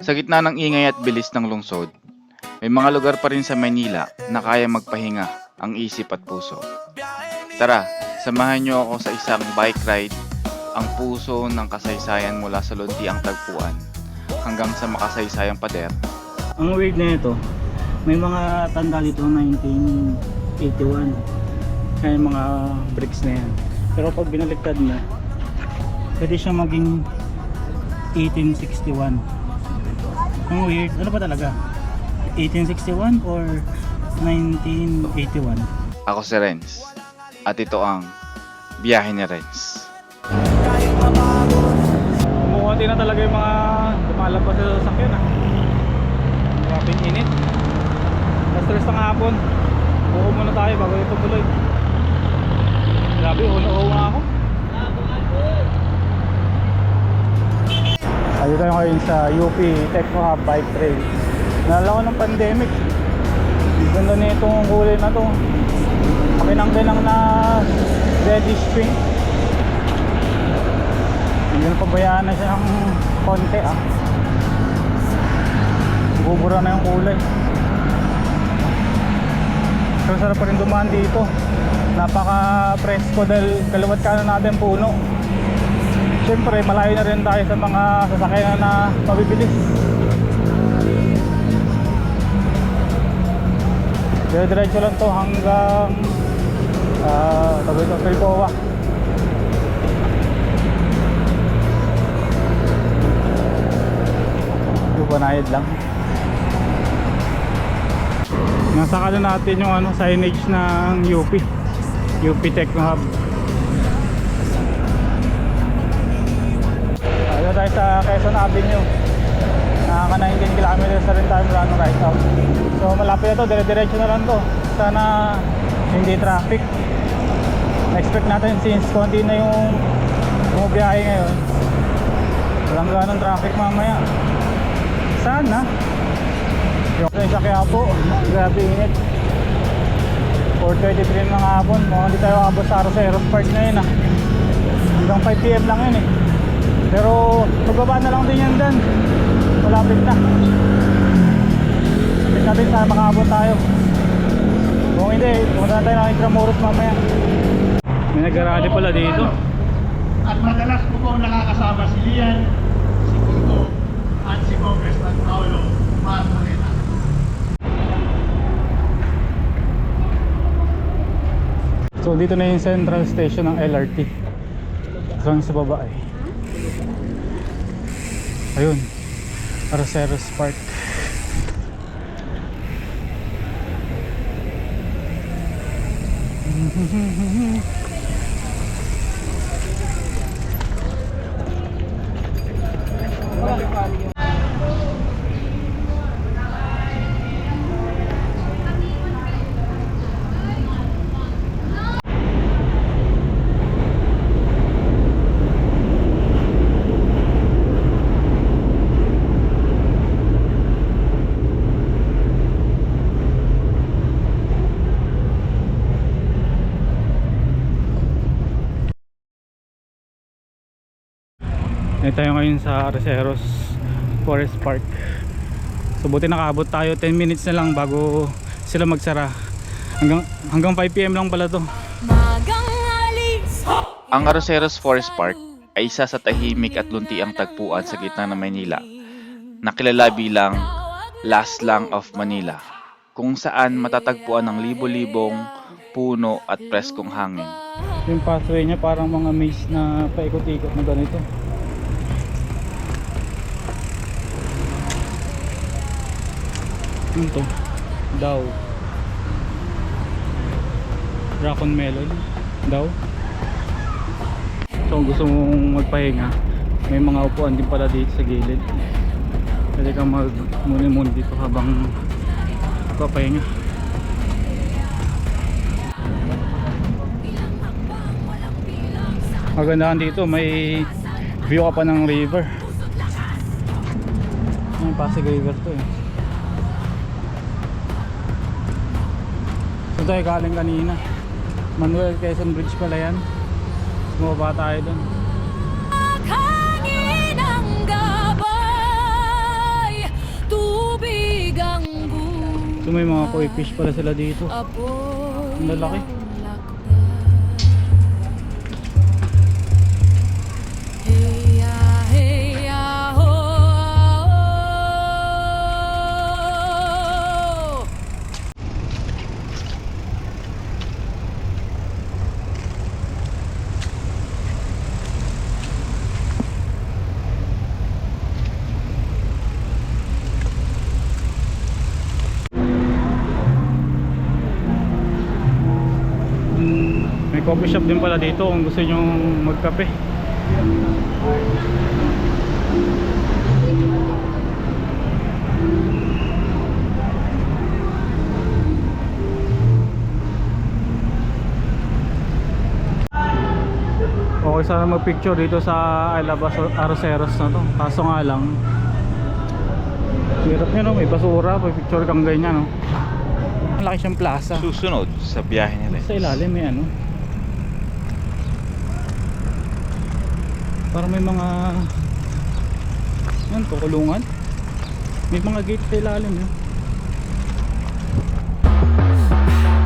Sa gitna ng ingay at bilis ng lungsod, may mga lugar pa rin sa Maynila na kaya magpahinga ang isip at puso. Tara, samahan niyo ako sa isang bike ride, ang puso ng kasaysayan mula sa Luntiang Tagpuan hanggang sa makasaysayang pader. Ang weird na ito, may mga tanda dito 1981. Kaya mga bricks na yan. Pero pag binaliktad mo, pwede siya maging 1861. Ang weird, ano ba talaga? 1861 or 1981? Ako si Renz, at ito ang Biyahe ni Renz. Kumukunti na talaga yung mga lumalabas sa sasakyan Grabing init. Stress ng hapon. Buko muna tayo bago ito tuloy. Grabe, uno-uno nga ako. Ayun tayo ngayon sa UP Techno Hub Bike Trail. Nalala ko ng pandemic. Ganda na itong kulay na to. Pakinang-kinang na reddish pink. Hindi na pabayaan na siya ng konti Bubura na yung kulay. Pero sarap pa rin dumaan dito. Napaka-presko dahil kaliwat kanan natin puno. Siyempre malayo na rin tayo sa mga sasakyan na mabibilis. Diretso lang to hanggang Pilcoa. Banayad lang. Nasa kanan natin yung signage ng UP Techno Hub. Ayun tayo sa Quezon Avenue. Nakaka 19 kilometers na rin tayo mula ng right out. So malapit na to, dire-diretso na lang to. Sana hindi traffic. Na-expect natin since konti na yung bumiyahe ngayon, walang ganong traffic mamaya. Sana. Yung sa Quiapo, grabe init. 4:33 ng hapon, hindi tayo abot sa Arroceros Park na yun Hanggang 5 PM lang yun Pero magbaba na lang din yan dyan. Malapit na. Check natin sana makaabot tayo. Kung hindi, pumunta na tayo ng Intramuros mamaya. May nag-arali pala dito. At madalas ko pong nakakasama si Lian, si Kiko, at si Congressman Paulo Marmolina. So dito na yung central station ng LRT. Hanggang sa baba Ayun, Arroceros Park. Dito tayo ngayon sa Arroceros Forest Park. So buti nakaabot tayo, 10 minutes na lang bago sila magsara. Hanggang 5 PM lang pala to. Ang Arroceros Forest Park ay isa sa tahimik at luntiang tagpuan sa gitna ng Maynila, nakilala bilang Last Lang of Manila, kung saan matatagpuan ng libo-libong puno at preskong hangin. Yung pathway niya parang mga maze na paikot-ikot na ganito. Ano to? Daw Dragon Melon daw. So kung gusto mong magpahinga, may mga upuan din pala dito sa gilid. Pwede kang magmuni-muni dito habang papahinga. Magandahan dito, may view ka pa ng river. Yung Pasig River to So tayo galing kanina, Manuel Quezon Bridge pala yan. Bumaba tayo dun. So may mga koi fish pala sila dito. Ang lalaki. May coffee shop din pala dito kung gusto nyo magkape. Okay sana magpicture dito sa Alabas Arroceros na to. Kaso nga lang hirap nyo, no? May basura, may picture kang ganyan, no? Malaki siyang plaza. Susunod sa biyahe nila. Sa ilalim may ano, parang may mga ano to, kulungan. May mga gate sa ilalim, yun.